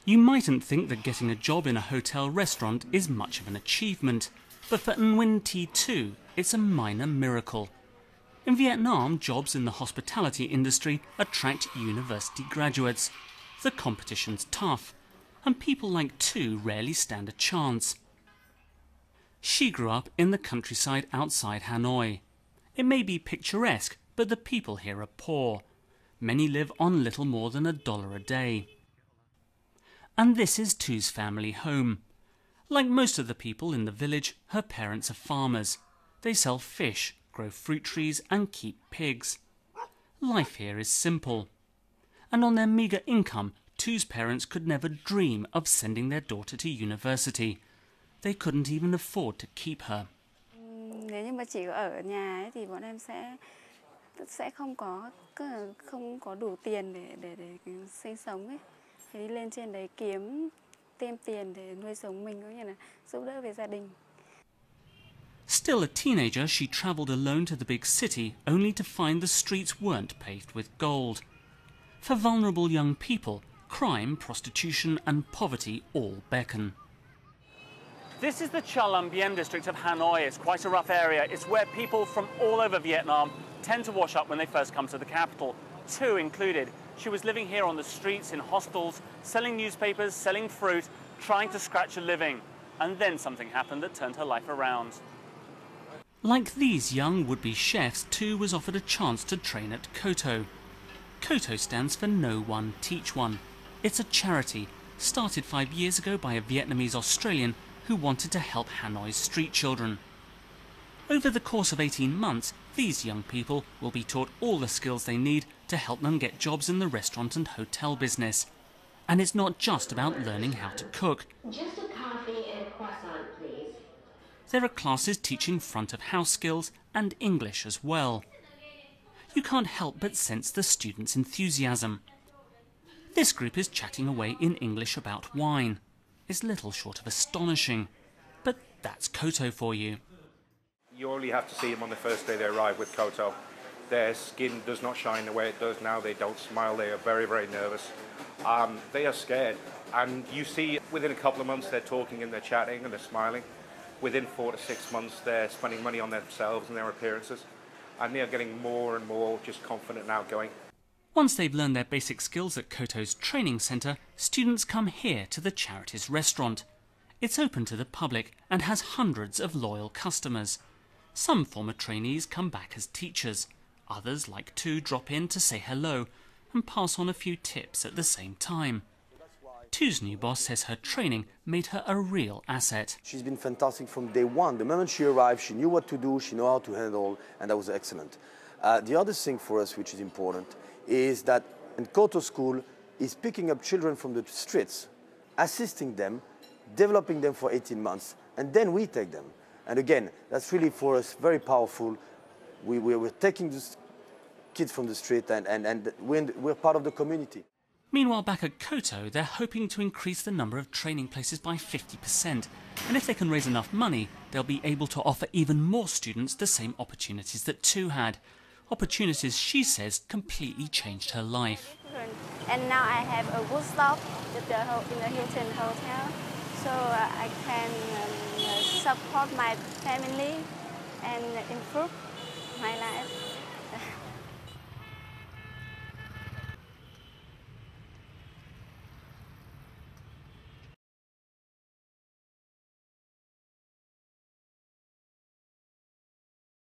You mightn't think that getting a job in a hotel restaurant is much of an achievement, but for Nguyen Thi Tu, it's a minor miracle. In Vietnam, jobs in the hospitality industry attract university graduates. The competition's tough, and people like Tu rarely stand a chance. She grew up in the countryside outside Hanoi. It may be picturesque, but the people here are poor. Many live on little more than $1 a day. And this is Tu's family home. Like most of the people in the village, her parents are farmers. They sell fish, grow fruit trees and keep pigs. Life here is simple. And on their meagre income, Tu's parents could never dream of sending their daughter to university. They couldn't even afford to keep her. Nếu như mà chỉ ở nhà ấy, thì bọn em sẽ không có đủ tiền để sinh sống ấy. Thì đi lên trên đấy kiếm thêm tiền để nuôi sống mình cũng như là giúp đỡ về gia đình. Still a teenager, she travelled alone to the big city only to find the streets weren't paved with gold. For vulnerable young people, crime, prostitution and poverty all beckon. This is the Cha Lam Bien district of Hanoi. It's quite a rough area. It's where people from all over Vietnam tend to wash up when they first come to the capital, Tu included. She was living here on the streets, in hostels, selling newspapers, selling fruit, trying to scratch a living. And then something happened that turned her life around. Like these young would-be chefs, Tu was offered a chance to train at KOTO. KOTO stands for No One Teach One. It's a charity started 5 years ago by a Vietnamese Australian who wanted to help Hanoi's street children. Over the course of 18 months, these young people will be taught all the skills they need to help them get jobs in the restaurant and hotel business. And it's not just about learning how to cook. Just a coffee and a croissant, please. There are classes teaching front-of-house skills and English as well. You can't help but sense the students' enthusiasm. This group is chatting away in English about wine. It's little short of astonishing, but that's KOTO for you. You only have to see them on the first day they arrive with KOTO. Their skin does not shine the way it does now. They don't smile. They are very, very nervous. They are scared. And you see within a couple of months they're talking and they're chatting and they're smiling. Within 4 to 6 months they're spending money on themselves and their appearances. And they are getting more and more just confident and outgoing. Once they've learned their basic skills at KOTO's training centre, students come here to the charity's restaurant. It's open to the public and has hundreds of loyal customers. Some former trainees come back as teachers. Others, like Tu, drop in to say hello and pass on a few tips at the same time. Tu's new boss says her training made her a real asset. She's been fantastic from day one. The moment she arrived, she knew what to do, she knew how to handle, and that was excellent. The other thing for us, which is important, is that KOTO School is picking up children from the streets, assisting them, developing them for 18 months, and then we take them. And again, that's really for us very powerful. We're taking these kids from the street and we're part of the community. Meanwhile, back at KOTO, they're hoping to increase the number of training places by 50%. And if they can raise enough money, they'll be able to offer even more students the same opportunities that Tu had. Opportunities, she says, completely changed her life. And now I have a good stop in the Hilton Hotel, so I can support my family and improve my life.